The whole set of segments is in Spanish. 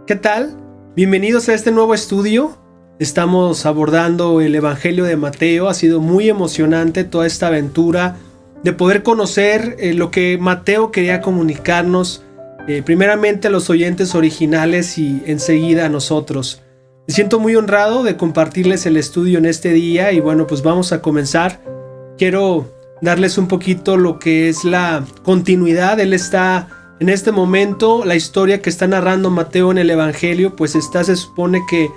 ¿Qué tal? Bienvenidos a este nuevo estudio. Estamos abordando el Evangelio de Mateo. Ha sido muy emocionante toda esta aventura de poder conocer lo que Mateo quería comunicarnos, primeramente a los oyentes originales y enseguida a nosotros. Me siento muy honrado de compartirles el estudio en este día y bueno, pues vamos a comenzar. Quiero darles un poquito lo que es la continuidad. Él está en este momento, la historia que está narrando Mateo en el Evangelio, pues se supone que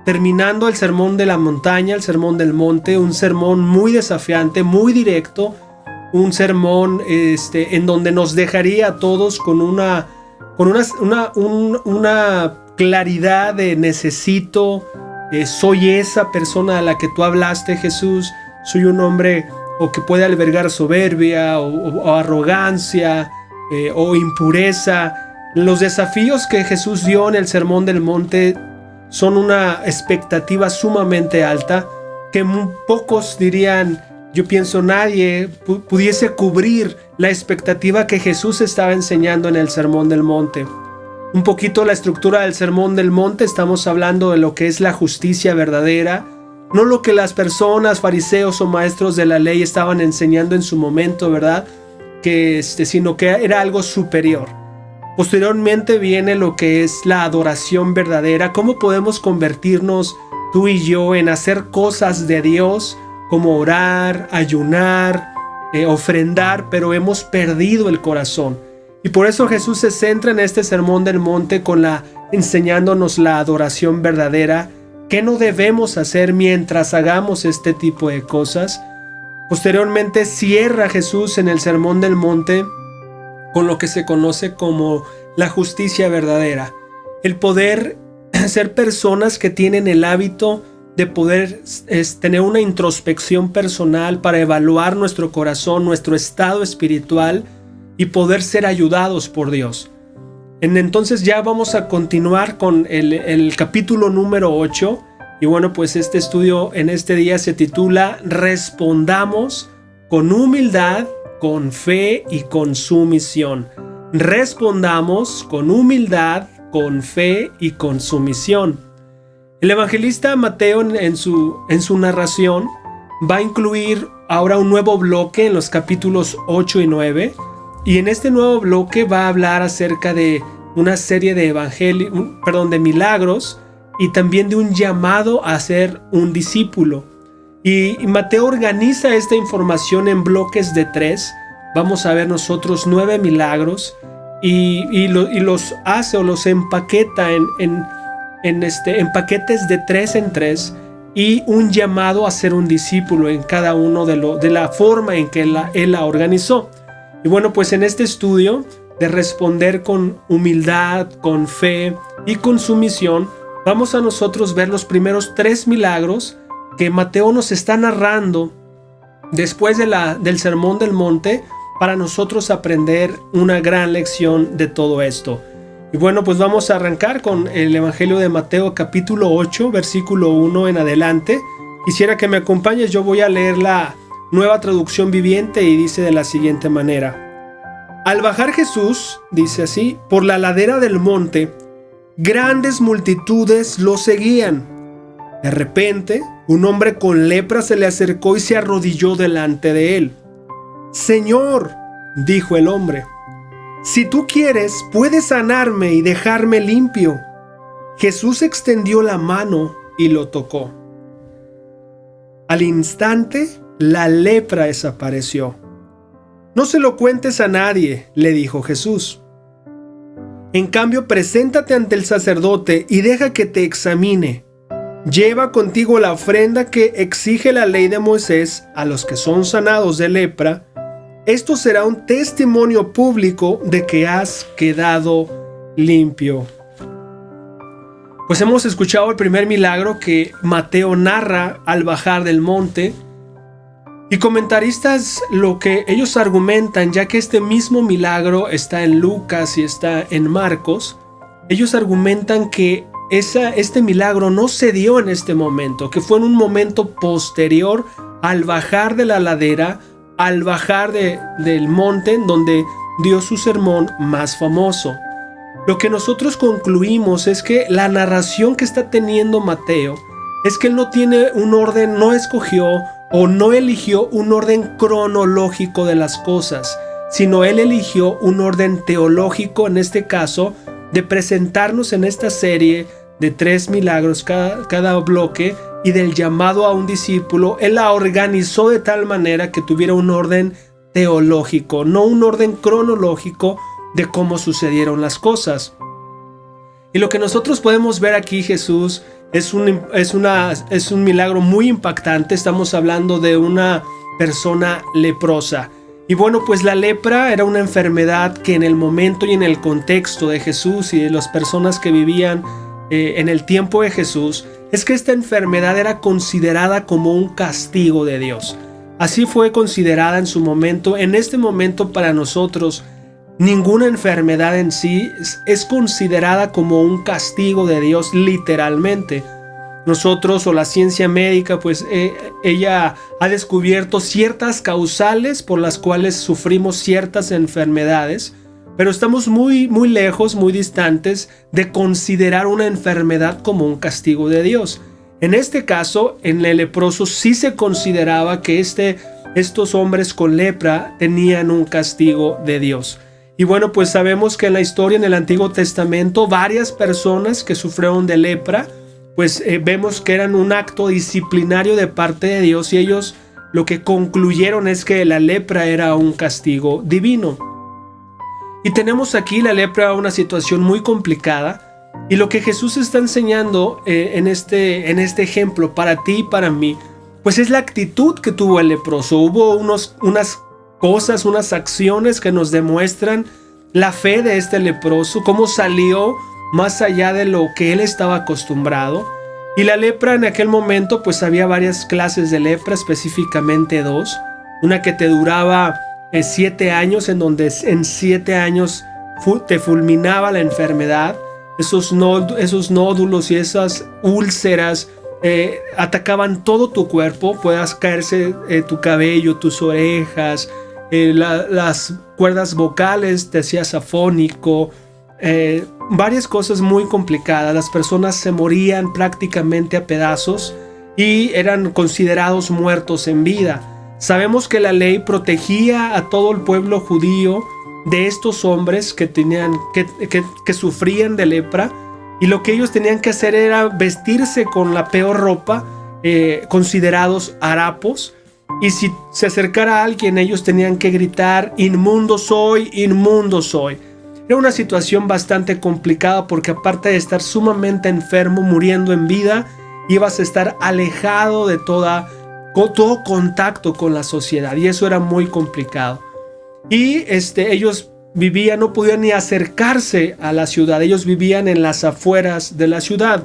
terminando el sermón de la montaña, el sermón del monte, un sermón muy desafiante, muy directo, un sermón en donde nos dejaría a todos con una claridad de necesito, soy esa persona a la que tú hablaste, Jesús, soy un hombre o que puede albergar soberbia o arrogancia, o impureza. Los desafíos que Jesús dio en el Sermón del Monte son una expectativa sumamente alta que pocos dirían, yo pienso nadie pudiese cubrir la expectativa que Jesús estaba enseñando en el Sermón del Monte. Un poquito la estructura del Sermón del Monte, estamos hablando de lo que es la justicia verdadera, no lo que las personas, fariseos o maestros de la ley estaban enseñando en su momento, ¿verdad? Sino que era algo superior. Posteriormente viene lo que es la adoración verdadera. ¿Cómo podemos convertirnos tú y yo en hacer cosas de Dios como orar, ayunar, ofrendar, pero hemos perdido el corazón? Y por eso Jesús se centra en este sermón del monte enseñándonos la adoración verdadera. ¿Qué no debemos hacer mientras hagamos este tipo de cosas? Posteriormente cierra Jesús en el Sermón del Monte con lo que se conoce como la justicia verdadera. El poder ser personas que tienen el hábito de poder tener una introspección personal para evaluar nuestro corazón, nuestro estado espiritual y poder ser ayudados por Dios. Entonces ya vamos a continuar con el capítulo número 8. Y bueno, pues este estudio en este día se titula Respondamos con humildad, con fe y con sumisión. Respondamos con humildad, con fe y con sumisión. El evangelista Mateo en su narración va a incluir ahora un nuevo bloque en los capítulos 8 y 9. Y en este nuevo bloque va a hablar acerca de una serie de milagros y también de un llamado a ser un discípulo. Y Mateo organiza esta información en bloques de 3. Vamos a ver nosotros 9 milagros y los hace o los empaqueta en paquetes de 3 en 3 y un llamado a ser un discípulo en cada uno de la forma en que él la organizó. Y bueno, pues en este estudio de responder con humildad, con fe y con sumisión, vamos a nosotros ver los primeros 3 milagros que Mateo nos está narrando después del Sermón del Monte para nosotros aprender una gran lección de todo esto. Y bueno, pues vamos a arrancar con el Evangelio de Mateo capítulo 8, versículo 1 en adelante. Quisiera que me acompañes, yo voy a leer la Nueva Traducción Viviente y dice de la siguiente manera. Al bajar Jesús, dice así, por la ladera del monte, grandes multitudes lo seguían. De repente, un hombre con lepra se le acercó y se arrodilló delante de él. Señor, dijo el hombre, si tú quieres, puedes sanarme y dejarme limpio. Jesús extendió la mano y lo tocó. Al instante, la lepra desapareció. No se lo cuentes a nadie, le dijo Jesús. En cambio, preséntate ante el sacerdote y deja que te examine. Lleva contigo la ofrenda que exige la ley de Moisés a los que son sanados de lepra. Esto será un testimonio público de que has quedado limpio. Pues hemos escuchado el primer milagro que Mateo narra al bajar del monte. Y comentaristas lo que ellos argumentan, ya que este mismo milagro está en Lucas y está en Marcos, ellos argumentan que este milagro no se dio en este momento, que fue en un momento posterior al bajar de la ladera, al bajar del monte en donde dio su sermón más famoso. lo que nosotros concluimos es que la narración que está teniendo Mateo es que él no tiene un orden, no escogió o no eligió un orden cronológico de las cosas, sino él eligió un orden teológico, en este caso, de presentarnos en esta serie de 3 milagros cada bloque, y del llamado a un discípulo. Él la organizó de tal manera que tuviera un orden teológico, no un orden cronológico de cómo sucedieron las cosas. Y lo que nosotros podemos ver aquí, Jesús, es un milagro muy impactante. Estamos hablando de una persona leprosa. Y bueno, pues la lepra era una enfermedad que en el momento y en el contexto de Jesús y de las personas que vivían en el tiempo de Jesús, es que esta enfermedad era considerada como un castigo de Dios. Así fue considerada en su momento. En este momento, para nosotros, ninguna enfermedad en sí es considerada como un castigo de Dios, literalmente. Nosotros, o la ciencia médica, pues ella ha descubierto ciertas causales por las cuales sufrimos ciertas enfermedades, pero estamos muy lejos, muy distantes de considerar una enfermedad como un castigo de Dios. En este caso, en el leproso sí se consideraba que estos hombres con lepra tenían un castigo de Dios. Y bueno, pues sabemos que en la historia, en el Antiguo Testamento, varias personas que sufrieron de lepra, pues vemos que eran un acto disciplinario de parte de Dios, y ellos lo que concluyeron es que la lepra era un castigo divino. Y tenemos aquí la lepra, una situación muy complicada, y lo que Jesús está enseñando en este ejemplo para ti y para mí, pues es la actitud que tuvo el leproso. Hubo unas cosas, unas acciones que nos demuestran la fe de este leproso, cómo salió más allá de lo que él estaba acostumbrado. Y la lepra en aquel momento, pues había varias clases de lepra, específicamente 2. Una que te duraba 7 años, en donde en 7 años te fulminaba la enfermedad. Esos nódulos y esas úlceras atacaban todo tu cuerpo. Puedas caerse tu cabello, tus orejas, las cuerdas vocales, te hacías afónico, varias cosas muy complicadas. Las personas se morían prácticamente a pedazos y eran considerados muertos en vida. Sabemos que la ley protegía a todo el pueblo judío de estos hombres que sufrían de lepra, y lo que ellos tenían que hacer era vestirse con la peor ropa, considerados harapos, y si se acercara a alguien, ellos tenían que gritar: inmundo soy, inmundo soy. Era una situación bastante complicada, porque aparte de estar sumamente enfermo, muriendo en vida, ibas a estar alejado de todo contacto con la sociedad, y eso era muy complicado. Y ellos vivían, no podían ni acercarse a la ciudad. Ellos vivían en las afueras de la ciudad.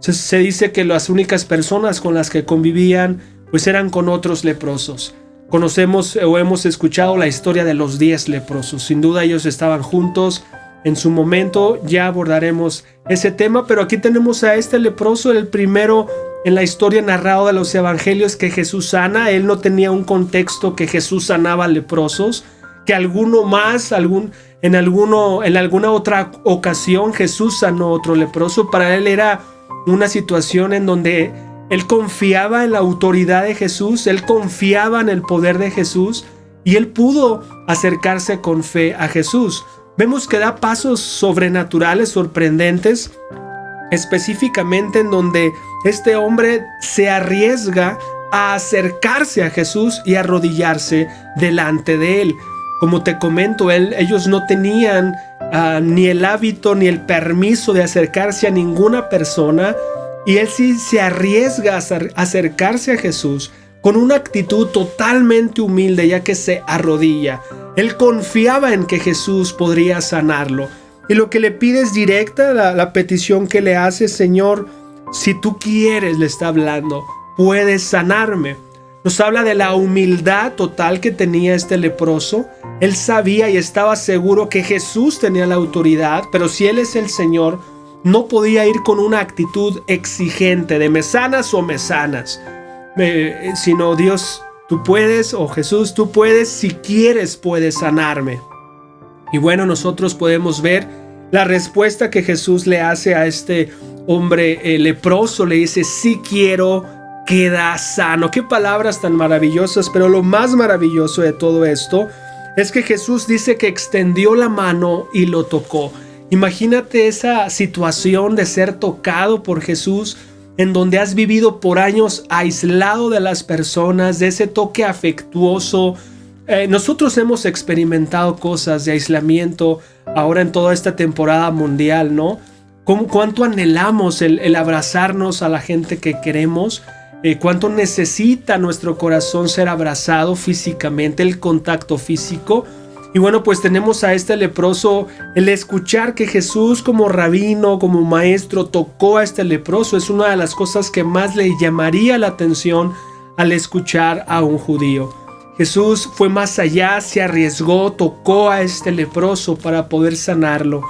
Se dice que las únicas personas con las que convivían pues eran con otros leprosos. Conocemos o hemos escuchado la historia de los 10 leprosos. Sin duda ellos estaban juntos en su momento. Ya abordaremos ese tema, pero aquí tenemos a este leproso, el primero en la historia narrada de los evangelios que Jesús sana. Él no tenía un contexto que Jesús sanaba leprosos, que alguno más, en alguna otra ocasión Jesús sanó otro leproso. Para él era una situación en donde él confiaba en la autoridad de Jesús, él confiaba en el poder de Jesús, y él pudo acercarse con fe a Jesús. Vemos que da pasos sobrenaturales, sorprendentes, específicamente en donde este hombre se arriesga a acercarse a Jesús y a arrodillarse delante de él. Como te comento, ellos no tenían ni el hábito ni el permiso de acercarse a ninguna persona, y él sí se arriesga a acercarse a Jesús con una actitud totalmente humilde, ya que se arrodilla. Él confiaba en que Jesús podría sanarlo, y lo que le pide es directa. La petición que le hace: Señor, si tú quieres, le está hablando, puedes sanarme. Nos habla de la humildad total que tenía este leproso. Él sabía y estaba seguro que Jesús tenía la autoridad, pero si Él es el Señor, no podía ir con una actitud exigente de me sanas o me sanas, sino Dios, tú puedes, o Jesús, tú puedes, si quieres puedes sanarme. Y bueno, nosotros podemos ver La respuesta que Jesús le hace a este hombre leproso, le dice: sí quiero, queda sano. Qué palabras tan maravillosas, pero lo más maravilloso de todo esto es que Jesús dice que extendió la mano y lo tocó. Imagínate esa situación de ser tocado por Jesús, en donde has vivido por años aislado de las personas, de ese toque afectuoso. Nosotros hemos experimentado cosas de aislamiento ahora en toda esta temporada mundial, ¿no? Cuánto anhelamos el abrazarnos a la gente que queremos, cuánto necesita nuestro corazón ser abrazado físicamente, el contacto físico. Y bueno, pues tenemos a este leproso. El escuchar que Jesús, como rabino, como maestro, tocó a este leproso es una de las cosas que más le llamaría la atención al escuchar a un judío. Jesús fue más allá, se arriesgó, tocó a este leproso para poder sanarlo.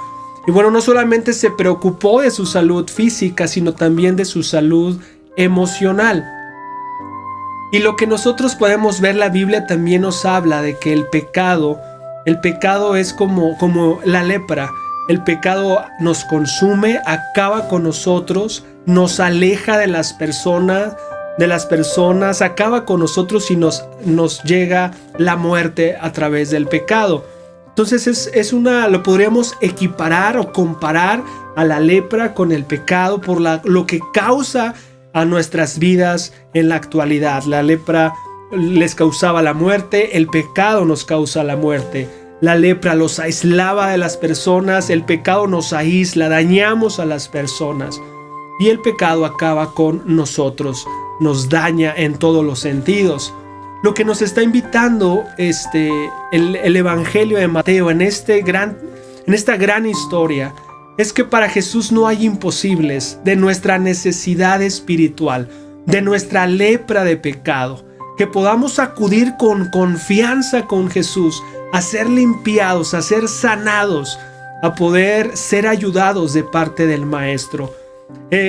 Y bueno, no solamente se preocupó de su salud física, sino también de su salud emocional. Y lo que nosotros podemos ver, la Biblia también nos habla de que el pecado es como la lepra. El pecado nos consume, acaba con nosotros, nos aleja de las personas, acaba con nosotros y nos llega la muerte a través del pecado. Entonces lo podríamos equiparar o comparar a la lepra con el pecado por lo que causa a nuestras vidas en la actualidad. La lepra les causaba la muerte, el pecado nos causa la muerte. La lepra los aislaba de las personas, el pecado nos aísla, dañamos a las personas. Y el pecado acaba con nosotros, nos daña en todos los sentidos. Lo que nos está invitando el Evangelio de Mateo en esta gran historia es que para Jesús no hay imposibles de nuestra necesidad espiritual, de nuestra lepra de pecado, que podamos acudir con confianza con Jesús, a ser limpiados, a ser sanados, a poder ser ayudados de parte del Maestro.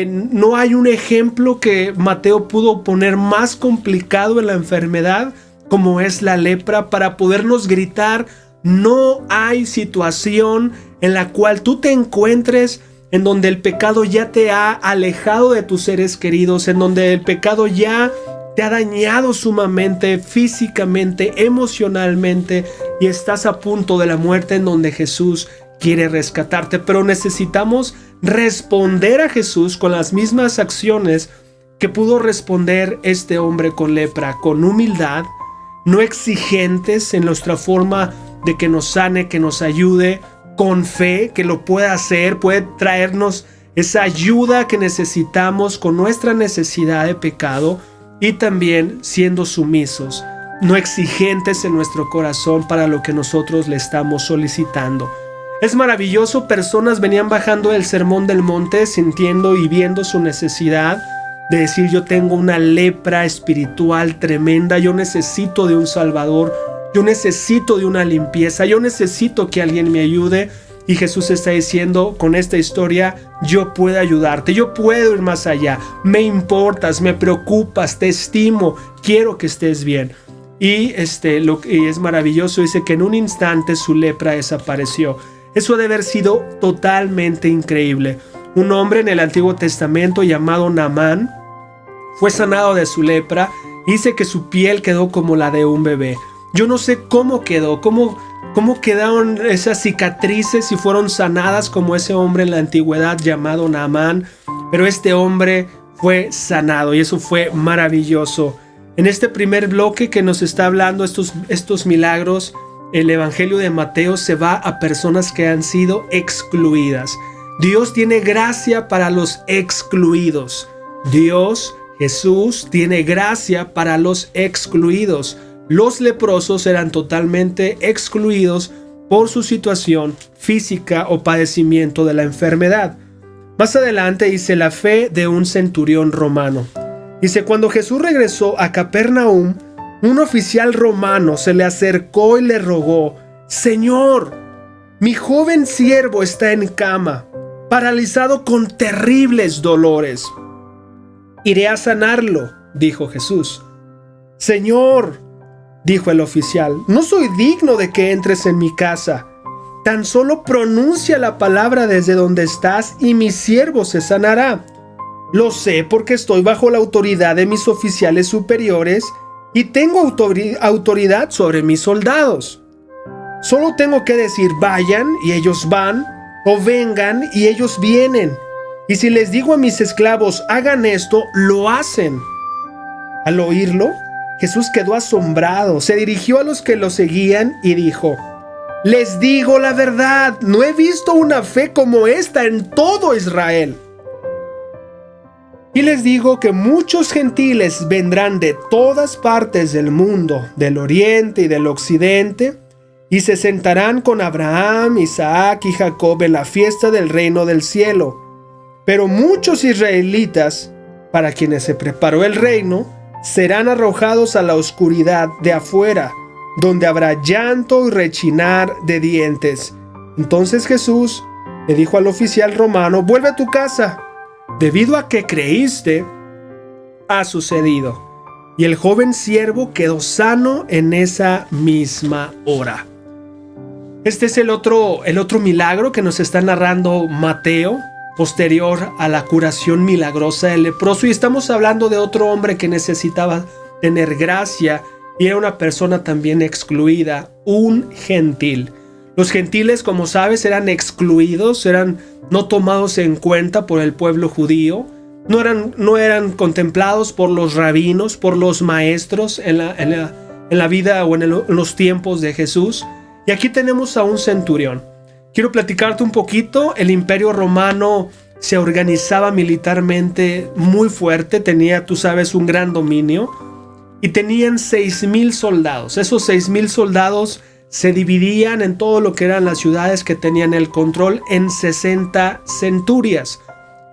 No hay un ejemplo que Mateo pudo poner más complicado en la enfermedad como es la lepra, para podernos gritar: no hay situación en la cual tú te encuentres en donde el pecado ya te ha alejado de tus seres queridos, en donde el pecado ya te ha dañado sumamente, físicamente, emocionalmente, y estás a punto de la muerte, en donde Jesús quiere rescatarte. Pero necesitamos responder a Jesús con las mismas acciones que pudo responder este hombre con lepra, con humildad, no exigentes en nuestra forma de que nos sane, que nos ayude, con fe, que lo pueda hacer, puede traernos esa ayuda que necesitamos con nuestra necesidad de pecado, y también siendo sumisos, no exigentes en nuestro corazón para lo que nosotros le estamos solicitando. Es maravilloso, personas venían bajando del Sermón del Monte sintiendo y viendo su necesidad de decir: yo tengo una lepra espiritual tremenda, yo necesito de un Salvador, yo necesito de una limpieza, yo necesito que alguien me ayude. Y Jesús está diciendo con esta historia: yo puedo ayudarte, yo puedo ir más allá, me importas, me preocupas, te estimo, quiero que estés bien. Y lo que es maravilloso, dice que en un instante su lepra desapareció. Eso debe haber sido totalmente increíble. Un hombre en el Antiguo Testamento llamado Naamán fue sanado de su lepra. Dice que su piel quedó como la de un bebé. Yo no sé cómo quedó, cómo quedaron esas cicatrices, si fueron sanadas como ese hombre en la antigüedad llamado Naamán, pero este hombre fue sanado y eso fue maravilloso. En este primer bloque que nos está hablando estos milagros, el Evangelio de Mateo se va a personas que han sido excluidas. Dios tiene gracia para los excluidos. Jesús tiene gracia para los excluidos. Los leprosos eran totalmente excluidos por su situación física o padecimiento de la enfermedad. Más adelante dice la fe de un centurión romano. Dice: cuando Jesús regresó a Capernaum, un oficial romano se le acercó y le rogó: Señor, mi joven siervo está en cama, paralizado con terribles dolores. Iré a sanarlo, dijo Jesús. Señor, dijo el oficial, no soy digno de que entres en mi casa, Tan solo pronuncia la palabra desde donde estás y mi siervo se sanará. Lo sé porque estoy bajo la autoridad de mis oficiales superiores y tengo autoridad sobre mis soldados. Solo tengo que decir vayan y ellos van, o vengan y ellos vienen. Y si les digo a mis esclavos hagan esto, lo hacen. Al oírlo, Jesús quedó asombrado, se dirigió a los que lo seguían y dijo: les digo la verdad, no he visto una fe como esta en todo Israel. Y les digo que muchos gentiles vendrán de todas partes del mundo, del oriente y del occidente, y se sentarán con Abraham, Isaac y Jacob en la fiesta del reino del cielo. Pero muchos israelitas, para quienes se preparó el reino, serán arrojados a la oscuridad de afuera, donde habrá llanto y rechinar de dientes. Entonces Jesús le dijo al oficial romano: vuelve a tu casa, debido a que creíste, ha sucedido. Y el joven siervo quedó sano en esa misma hora. Este es el otro milagro que nos está narrando Mateo, posterior a la curación milagrosa del leproso. Y estamos hablando de otro hombre que necesitaba tener gracia y era una persona también excluida, un gentil. Los gentiles, como sabes, eran excluidos, eran no tomados en cuenta por el pueblo judío, no eran contemplados por los rabinos, por los maestros en la vida o en los tiempos de Jesús. Y aquí tenemos a un centurión. Quiero platicarte un poquito. El Imperio Romano se organizaba militarmente muy fuerte, tenía, tú sabes, un gran dominio. Y tenían 6,000 soldados. Esos 6,000 soldados se dividían en todo lo que eran las ciudades que tenían el control en 60 centurias.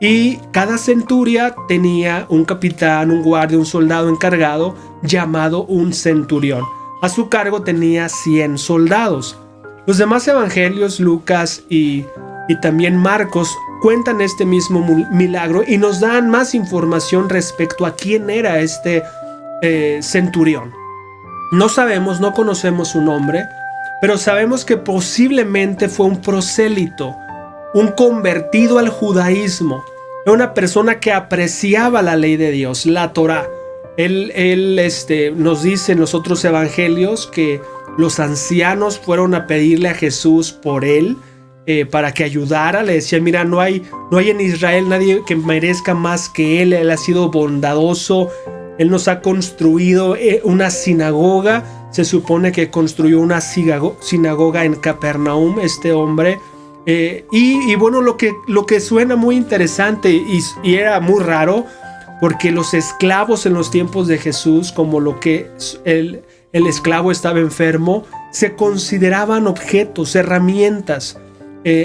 Y cada centuria tenía un capitán, un guardia, un soldado encargado llamado un centurión. A su cargo tenía 100 soldados. Los demás evangelios, Lucas y también Marcos, cuentan este mismo milagro y nos dan más información respecto a quién era este centurión. No sabemos, no conocemos su nombre, pero sabemos que posiblemente fue un prosélito, un convertido al judaísmo, una persona que apreciaba la ley de Dios, la Torá. Él nos dice en los otros evangelios que los ancianos fueron a pedirle a Jesús por él, para que ayudara. Le decía: mira, no hay en Israel nadie que merezca más que él ha sido bondadoso. Él nos ha construido una sinagoga. Se supone que construyó una sinagoga en Capernaum, este hombre. Y bueno, lo que suena muy interesante y era muy raro, porque los esclavos en los tiempos de Jesús, como lo que el esclavo estaba enfermo, se consideraban objetos, herramientas.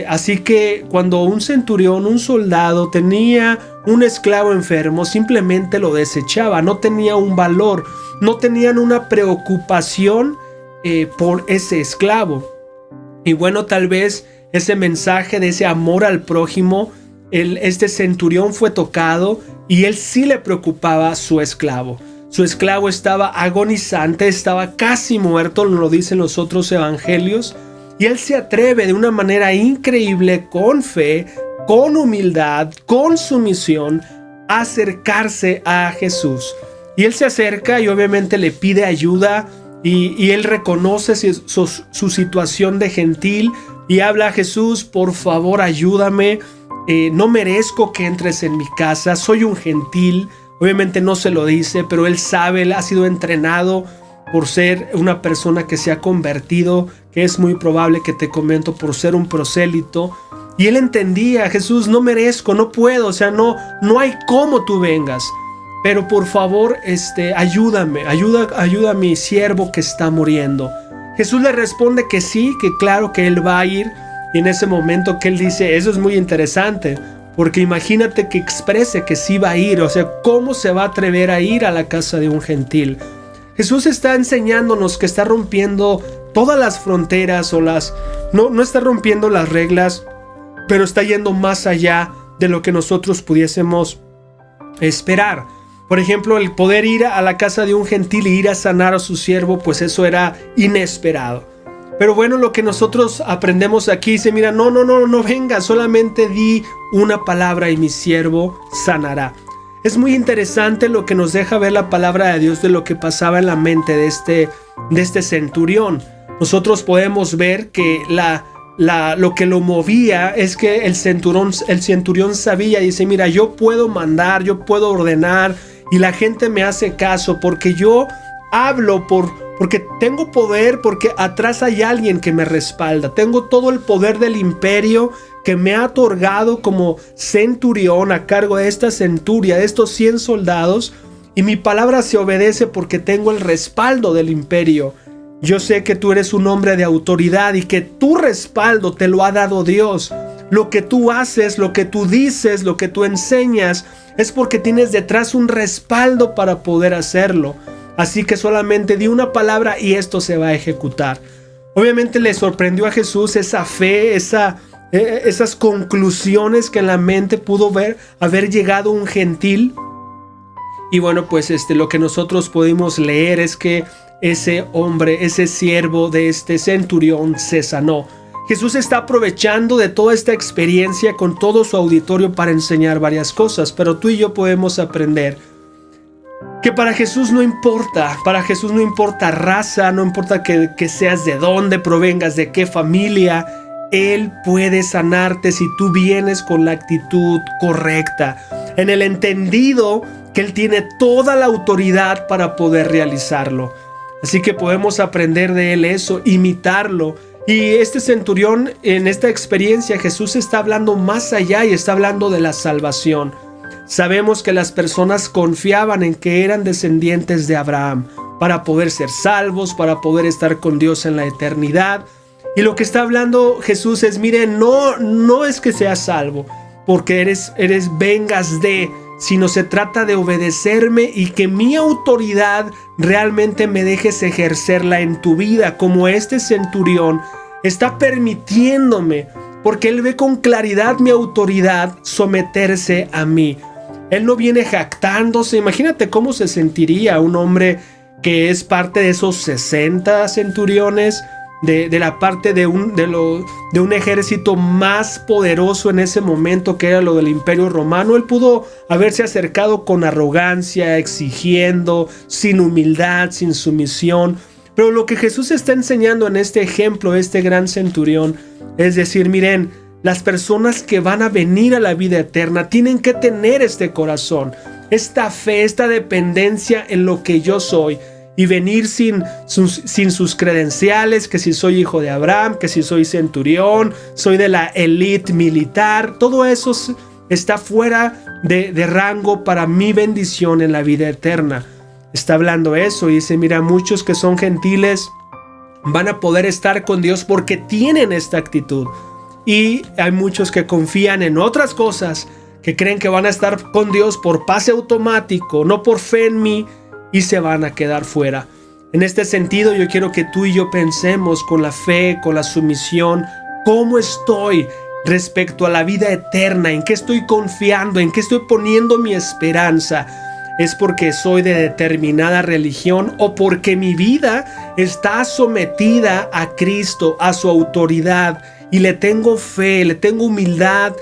Así que cuando un centurión, un soldado, tenía un esclavo enfermo, simplemente lo desechaba, no tenía un valor, no tenían una preocupación por ese esclavo. Y bueno, tal vez ese mensaje de ese amor al prójimo, este centurión fue tocado y él sí le preocupaba a su esclavo. Su esclavo estaba agonizante, estaba casi muerto, lo dicen los otros evangelios. Y él se atreve de una manera increíble, con fe, con humildad, con sumisión, a acercarse a Jesús. Y él se acerca y obviamente le pide ayuda y él reconoce su situación de gentil y habla a Jesús: por favor, ayúdame, no merezco que entres en mi casa, soy un gentil. Obviamente no se lo dice, pero él sabe, él ha sido entrenado por ser una persona que se ha convertido, que es muy probable, que te comento, por ser un prosélito. Y él entendía: Jesús, no merezco, no puedo, o sea, no hay cómo tú vengas, pero por favor, ayúdame, ayuda a mi siervo que está muriendo. Jesús le responde que sí, que claro que él va a ir. Y en ese momento que él dice, eso es muy interesante, porque imagínate que exprese que sí va a ir, o sea, ¿cómo se va a atrever a ir a la casa de un gentil? Jesús está enseñándonos que está rompiendo todas las fronteras no está rompiendo las reglas, pero está yendo más allá de lo que nosotros pudiésemos esperar. Por ejemplo, el poder ir a la casa de un gentil y ir a sanar a su siervo, pues eso era inesperado. Pero bueno, lo que nosotros aprendemos aquí dice, mira, no venga, solamente di una palabra y mi siervo sanará. Es muy interesante lo que nos deja ver la palabra de Dios de lo que pasaba en la mente de este centurión. Nosotros podemos ver que lo que lo movía es que el centurión sabía, dice, mira, yo puedo mandar, yo puedo ordenar y la gente me hace caso porque yo hablo porque tengo poder, porque atrás hay alguien que me respalda. Tengo todo el poder del imperio que me ha otorgado como centurión a cargo de esta centuria, de estos 100 soldados, y mi palabra se obedece porque tengo el respaldo del imperio. Yo sé que tú eres un hombre de autoridad y que tu respaldo te lo ha dado Dios. Lo que tú haces, lo que tú dices, lo que tú enseñas es porque tienes detrás un respaldo para poder hacerlo. Así que solamente di una palabra y esto se va a ejecutar. Obviamente le sorprendió a Jesús esa fe, esas conclusiones que en la mente pudo haber llegado un gentil. Y bueno, pues lo que nosotros pudimos leer es que ese hombre, ese siervo de este centurión se sanó. Jesús está aprovechando de toda esta experiencia con todo su auditorio para enseñar varias cosas, pero tú y yo podemos aprender que para Jesús no importa raza, no importa que seas de dónde provengas, de qué familia, Él puede sanarte si tú vienes con la actitud correcta, en el entendido que Él tiene toda la autoridad para poder realizarlo. Así que podemos aprender de Él eso, imitarlo. Y este centurión, en esta experiencia, Jesús está hablando más allá y está hablando de la salvación. Sabemos que las personas confiaban en que eran descendientes de Abraham para poder ser salvos, para poder estar con Dios en la eternidad. Y lo que está hablando Jesús es, miren, no es que seas salvo porque vengas de, sino se trata de obedecerme y que mi autoridad realmente me dejes ejercerla en tu vida, como este centurión está permitiéndome, porque él ve con claridad mi autoridad someterse a mí. Él no viene jactándose. Imagínate cómo se sentiría un hombre que es parte de esos 60 centuriones, de la parte de un ejército más poderoso en ese momento, que era lo del Imperio Romano. Él pudo haberse acercado con arrogancia, exigiendo, sin humildad, sin sumisión. Pero lo que Jesús está enseñando en este ejemplo, este gran centurión, es decir, miren, las personas que van a venir a la vida eterna tienen que tener este corazón, esta fe, esta dependencia en lo que yo soy, y venir sin sus credenciales, que si soy hijo de Abraham, que si soy centurión, soy de la élite militar. Todo eso está fuera de rango para mi bendición en la vida eterna. Está hablando eso y dice, mira, muchos que son gentiles van a poder estar con Dios porque tienen esta actitud. Y hay muchos que confían en otras cosas, que creen que van a estar con Dios por pase automático, no por fe en mí, y se van a quedar fuera. En este sentido, yo quiero que tú y yo pensemos con la fe, con la sumisión, cómo estoy respecto a la vida eterna, en qué estoy confiando, en qué estoy poniendo mi esperanza. ¿Es porque soy de determinada religión o porque mi vida está sometida a Cristo, a su autoridad, y le tengo fe, le tengo humildad,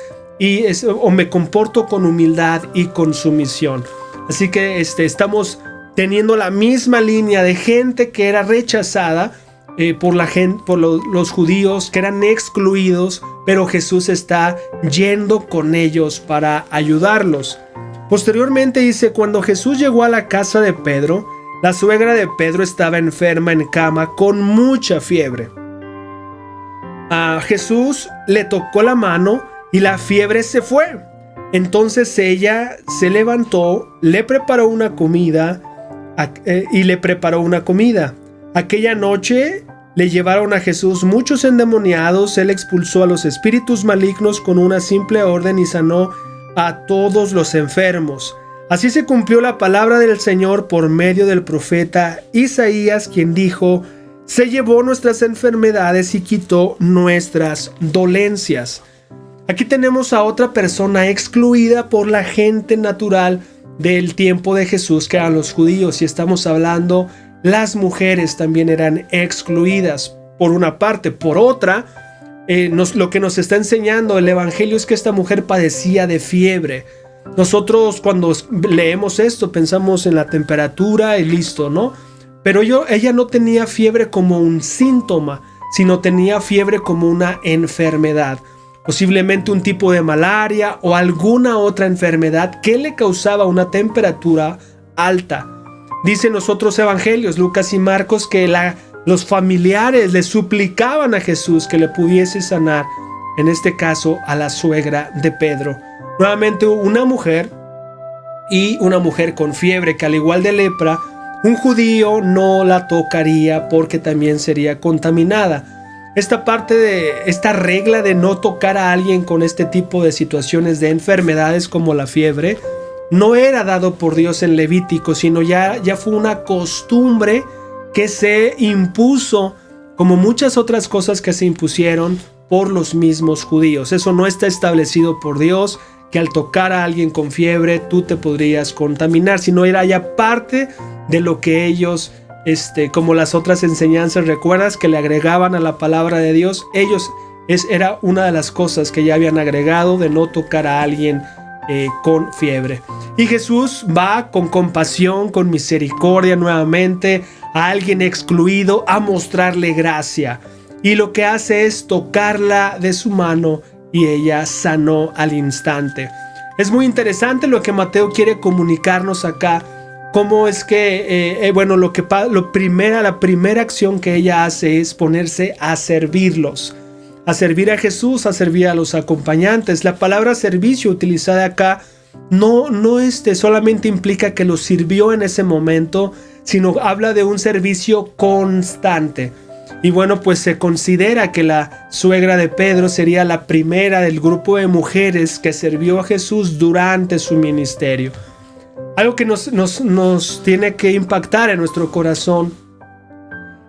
o me comporto con humildad y con sumisión? Así que estamos teniendo la misma línea de gente que era rechazada por los judíos, que eran excluidos, pero Jesús está yendo con ellos para ayudarlos. Posteriormente dice, cuando Jesús llegó a la casa de Pedro, la suegra de Pedro estaba enferma en cama con mucha fiebre. A Jesús le tocó la mano y la fiebre se fue. Entonces ella se levantó, le preparó una comida. Aquella noche le llevaron a Jesús muchos endemoniados. Él expulsó a los espíritus malignos con una simple orden y sanó a todos los enfermos. Así se cumplió la palabra del Señor por medio del profeta Isaías, quien dijo: se llevó nuestras enfermedades y quitó nuestras dolencias. Aquí tenemos a otra persona excluida por la gente natural del tiempo de Jesús, que eran los judíos, y estamos hablando, las mujeres también eran excluidas. por una parte. Por otra, lo que nos está enseñando el Evangelio es que esta mujer padecía de fiebre. Nosotros cuando leemos esto pensamos en la temperatura y listo, ¿no? Pero ella no tenía fiebre como un síntoma, sino tenía fiebre como una enfermedad. Posiblemente un tipo de malaria o alguna otra enfermedad que le causaba una temperatura alta. Dicen los otros evangelios, Lucas y Marcos, que los familiares le suplicaban a Jesús que le pudiese sanar, en este caso a la suegra de Pedro. Nuevamente una mujer con fiebre que, al igual de lepra, un judío no la tocaría porque también sería contaminada. Esta regla de no tocar a alguien con este tipo de situaciones de enfermedades como la fiebre no era dado por Dios en Levítico, sino ya fue una costumbre que se impuso, como muchas otras cosas que se impusieron por los mismos judíos. Eso no está establecido por Dios, que al tocar a alguien con fiebre tú te podrías contaminar, sino era ya parte de lo que ellos, como las otras enseñanzas, recuerdas que le agregaban a la palabra de Dios. Era una de las cosas que ya habían agregado, de no tocar a alguien con fiebre. Y Jesús va con compasión, con misericordia nuevamente a alguien excluido, a mostrarle gracia. Y lo que hace es tocarla de su mano y ella sanó al instante. Es muy interesante lo que Mateo quiere comunicarnos acá. Cómo es que, la primera acción que ella hace es ponerse a servirlos. A servir a Jesús, a servir a los acompañantes. La palabra servicio utilizada acá no solamente implica que los sirvió en ese momento, sino habla de un servicio constante. Y bueno, pues se considera que la suegra de Pedro sería la primera del grupo de mujeres que sirvió a Jesús durante su ministerio. Algo que nos tiene que impactar en nuestro corazón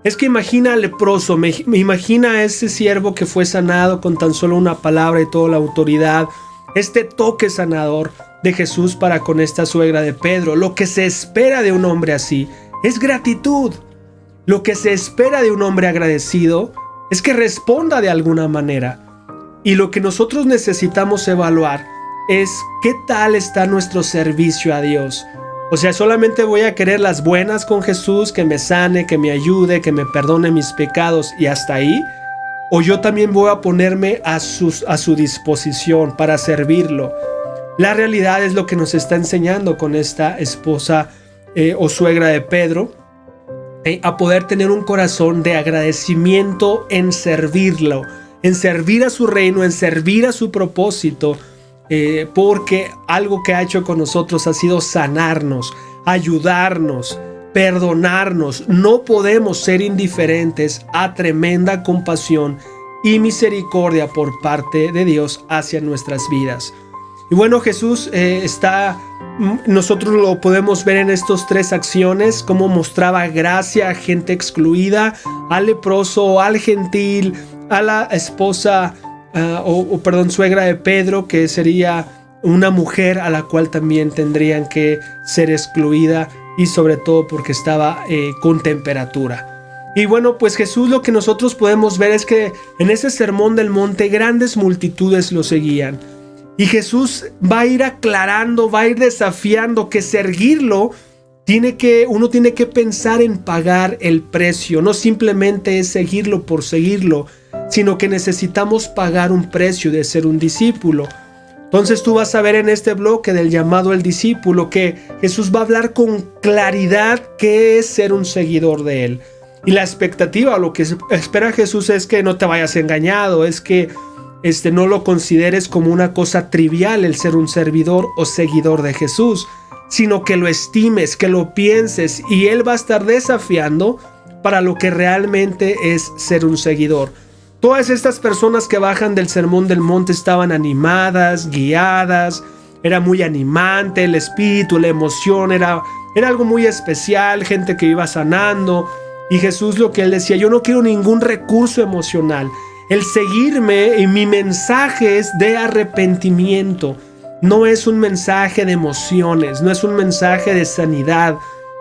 es que imagina al leproso, imagina a ese siervo que fue sanado con tan solo una palabra y toda la autoridad, este toque sanador de Jesús para con esta suegra de Pedro. Lo que se espera de un hombre así es gratitud. Lo que se espera de un hombre agradecido es que responda de alguna manera. Y lo que nosotros necesitamos evaluar es qué tal está nuestro servicio a Dios. O sea, solamente voy a querer las buenas con Jesús, que me sane, que me ayude, que me perdone mis pecados y hasta ahí. O yo también voy a ponerme a su disposición para servirlo. La realidad es lo que nos está enseñando con esta esposa o suegra de Pedro, a poder tener un corazón de agradecimiento en servirlo, en servir a su reino, en servir a su propósito, porque algo que ha hecho con nosotros ha sido sanarnos, ayudarnos, perdonarnos. No podemos ser indiferentes a tremenda compasión y misericordia por parte de Dios hacia nuestras vidas. Y bueno, Jesús nosotros lo podemos ver en estas tres acciones, cómo mostraba gracia a gente excluida, al leproso, al gentil, a la esposa, suegra de Pedro, que sería una mujer a la cual también tendrían que ser excluida, y sobre todo porque estaba con temperatura. Y bueno, pues Jesús, lo que nosotros podemos ver es que en ese sermón del monte grandes multitudes lo seguían. Y Jesús va a ir aclarando, va a ir desafiando que seguirlo, uno tiene que pensar en pagar el precio. No simplemente es seguirlo por seguirlo, sino que necesitamos pagar un precio de ser un discípulo. Entonces tú vas a ver en este bloque del llamado al discípulo que Jesús va a hablar con claridad qué es ser un seguidor de Él. Y la expectativa, lo que espera Jesús es que no te vayas engañado, es que no lo consideres como una cosa trivial el ser un servidor o seguidor de Jesús, sino que lo estimes, que lo pienses, y Él va a estar desafiando para lo que realmente es ser un seguidor. Todas estas personas que bajan del Sermón del Monte estaban animadas, guiadas, era muy animante el espíritu, la emoción, era algo muy especial, gente que iba sanando. Y Jesús, lo que Él decía, yo no quiero ningún recurso emocional. El seguirme y mi mensaje es de arrepentimiento. No es un mensaje de emociones, no es un mensaje de sanidad,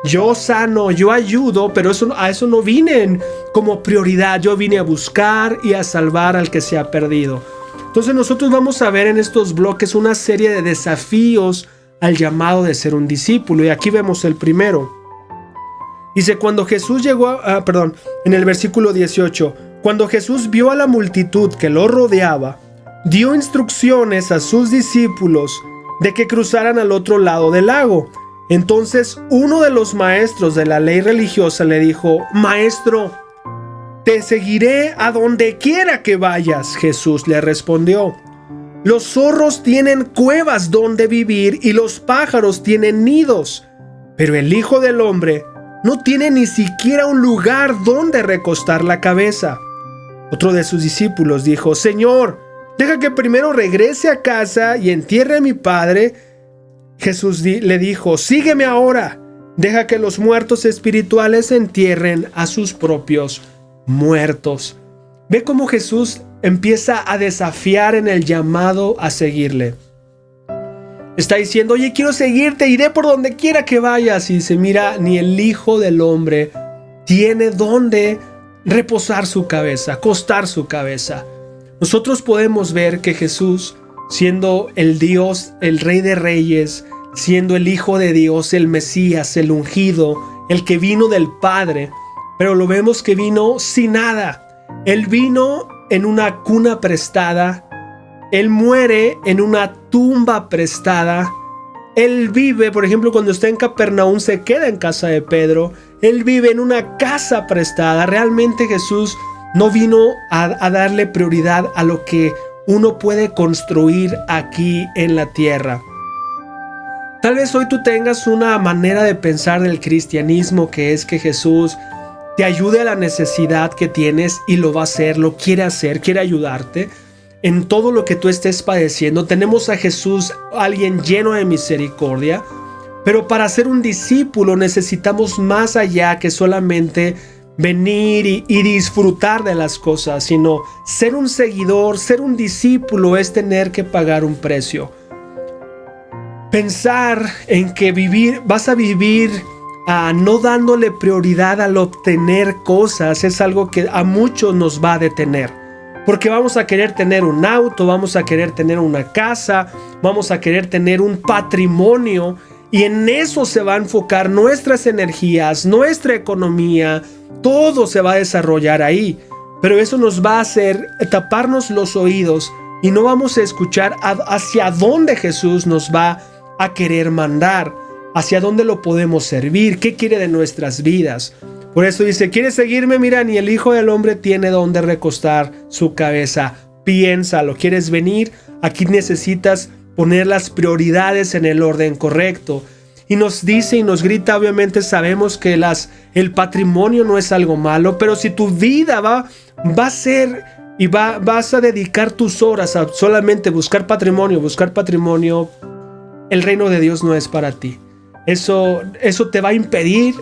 yo sano, yo ayudo, pero a eso no vine como prioridad. Yo vine a buscar y a salvar al que se ha perdido. Entonces nosotros vamos a ver en estos bloques una serie de desafíos al llamado de ser un discípulo. Y aquí vemos el primero. Dice, cuando Jesús llegó en el versículo 18, cuando Jesús vio a la multitud que lo rodeaba, dio instrucciones a sus discípulos de que cruzaran al otro lado del lago. Entonces uno de los maestros de la ley religiosa le dijo, Maestro, te seguiré a donde quiera que vayas. Jesús le respondió, los zorros tienen cuevas donde vivir y los pájaros tienen nidos, pero el Hijo del Hombre no tiene ni siquiera un lugar donde recostar la cabeza. Otro de sus discípulos dijo, Señor, deja que primero regrese a casa y entierre a mi padre. Jesús le dijo, sígueme ahora, deja que los muertos espirituales entierren a sus propios muertos. Ve cómo Jesús empieza a desafiar en el llamado a seguirle. Está diciendo, oye, quiero seguirte, iré por donde quiera que vayas. Y dice, mira, ni el Hijo del Hombre tiene donde reposar su cabeza, acostar su cabeza. Nosotros podemos ver que Jesús, siendo el Dios, el Rey de Reyes, siendo el Hijo de Dios, el Mesías, el ungido, el que vino del Padre, pero lo vemos que vino sin nada. Él vino en una cuna prestada, Él muere en una tumba prestada, Él vive, por ejemplo, cuando está en Capernaum, se queda en casa de Pedro, Él vive en una casa prestada. Realmente Jesús no vino a darle prioridad a lo que uno puede construir aquí en la tierra. Tal vez hoy tú tengas una manera de pensar del cristianismo que es que Jesús te ayude a la necesidad que tienes y lo va a hacer, lo quiere hacer, quiere ayudarte en todo lo que tú estés padeciendo. Tenemos a Jesús, alguien lleno de misericordia, pero para ser un discípulo necesitamos más allá que solamente venir y disfrutar de las cosas, sino ser un seguidor, ser un discípulo es tener que pagar un precio. Pensar en que vas a vivir no dándole prioridad al obtener cosas es algo que a muchos nos va a detener, porque vamos a querer tener un auto, vamos a querer tener una casa, vamos a querer tener un patrimonio, y en eso se va a enfocar nuestras energías, nuestra economía, todo se va a desarrollar ahí. Pero eso nos va a hacer taparnos los oídos y no vamos a escuchar hacia dónde Jesús nos va a querer mandar, hacia dónde lo podemos servir, qué quiere de nuestras vidas. Por eso dice, ¿quieres seguirme? Mira, ni el Hijo del Hombre tiene dónde recostar su cabeza. Piénsalo, ¿quieres venir? Aquí necesitas poner las prioridades en el orden correcto. Y nos dice y nos grita, obviamente sabemos que el patrimonio no es algo malo, pero si tu vida va a ser y vas a dedicar tus horas a solamente buscar patrimonio, el reino de Dios no es para ti. Eso te va a impedir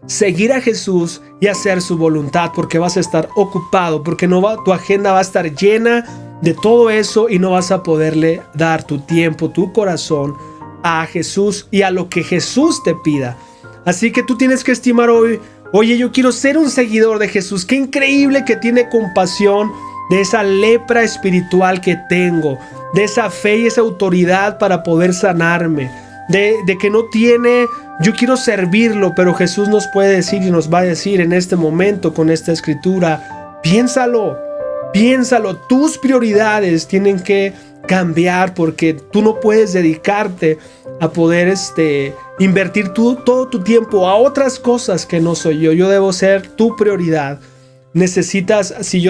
seguir a Jesús y hacer su voluntad, porque vas a estar ocupado, porque tu agenda va a estar llena de todo eso y no vas a poderle dar tu tiempo, tu corazón a Jesús y a lo que Jesús te pida. Así que tú tienes que estimar hoy, oye, yo quiero ser un seguidor de Jesús. Qué increíble que tiene compasión de esa lepra espiritual que tengo, de esa fe y esa autoridad para poder sanarme, de que no tiene, yo quiero servirlo, pero Jesús nos puede decir y nos va a decir en este momento con esta escritura, piénsalo, tus prioridades tienen que cambiar, porque tú no puedes dedicarte a poder invertir todo tu tiempo a otras cosas que no soy yo debo ser tu prioridad. Necesitas, si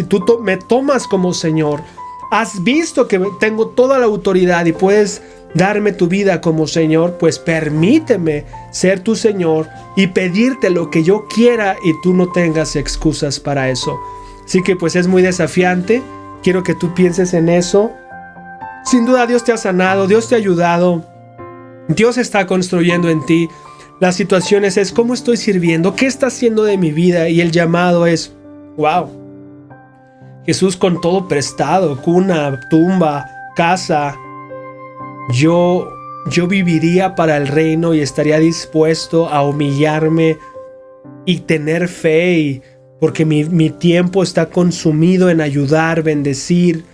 tú me tomas como Señor, has visto que tengo toda la autoridad y puedes darme tu vida como Señor, pues permíteme ser tu Señor y pedirte lo que yo quiera y tú no tengas excusas para eso. Así que pues es muy desafiante, quiero que tú pienses en eso. Sin duda Dios te ha sanado, Dios te ha ayudado, Dios está construyendo en ti. Las situaciones es cómo estoy sirviendo, qué está haciendo de mi vida, y el llamado es, wow, Jesús con todo prestado, cuna, tumba, casa. Yo yo viviría para el reino y estaría dispuesto a humillarme y tener fe, porque mi tiempo está consumido en ayudar, bendecir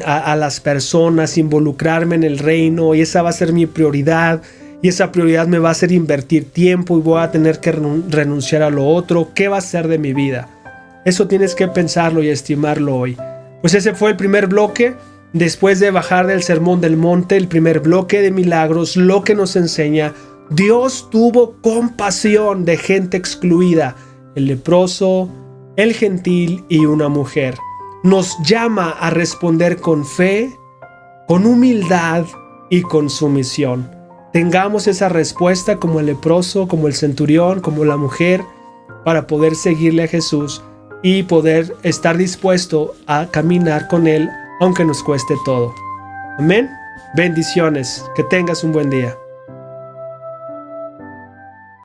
a las personas, involucrarme en el reino, y esa va a ser mi prioridad, y esa prioridad me va a hacer invertir tiempo y voy a tener que renunciar a lo otro. ¿Qué va a ser de mi vida? Eso tienes que pensarlo y estimarlo hoy. Pues ese fue el primer bloque. Después de bajar del Sermón del Monte, el primer bloque de milagros, lo que nos enseña: Dios tuvo compasión de gente excluida, el leproso, el gentil y una mujer. Nos llama a responder con fe, con humildad y con sumisión. Tengamos esa respuesta como el leproso, como el centurión, como la mujer, para poder seguirle a Jesús y poder estar dispuesto a caminar con Él, aunque nos cueste todo. Amén. Bendiciones. Que tengas un buen día.